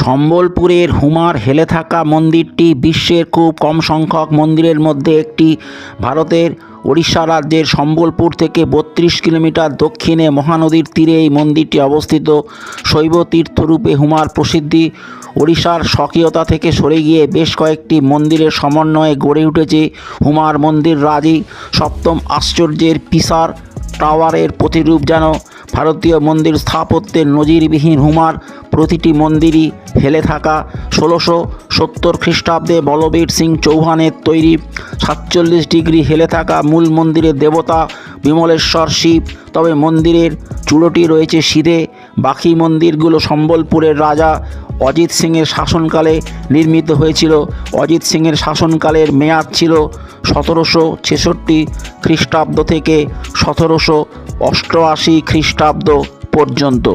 সম্বলপুরের homer হেলে থাকা মন্দিরটি বিশ্বের খুব কম সংখ্যক মন্দিরের মধ্যে একটি। ভারতের ওড়িশা রাজ্যের সম্বলপুর থেকে ৩২ কিলোমিটার দক্ষিণে মহানদীর তীরে এই মন্দিরটি অবস্থিত। শৈব তীর্থরূপে হুমার প্রসিদ্ধি ওড়িশার স্বকীয়তা থেকে সরে গিয়ে বেশ কয়েকটি মন্দিরের সমন্বয়ে গড়ে উঠেছে হুমার মন্দির রাজি। সপ্তম আশ্চর্যের পিসার টাওয়ারের প্রতিরূপ যেন ভারতীয় মন্দির স্থাপত্যের নজিরবিহীন হুমার প্রতিটি মন্দিরই হেলে থাকা। ১৬৭০ খ্রিস্টাব্দে বলবীর সিং চৌহানের তৈরি ৪৭ ডিগ্রি হেলে থাকা মূল মন্দিরের দেবতা বিমলেশ্বর শিব। তবে মন্দিরের চূড়োটি রয়েছে সিধে। বাকি মন্দিরগুলো সম্বলপুরের রাজা অজিত সিংয়ের শাসনকালে নির্মিত হয়েছিল। অজিত সিংয়ের শাসনকালের মেয়াদ ছিল ১৭৬৬ খ্রিস্টাব্দ থেকে ১৭৮৮ খ্রিস্টাব্দ পর্যন্ত।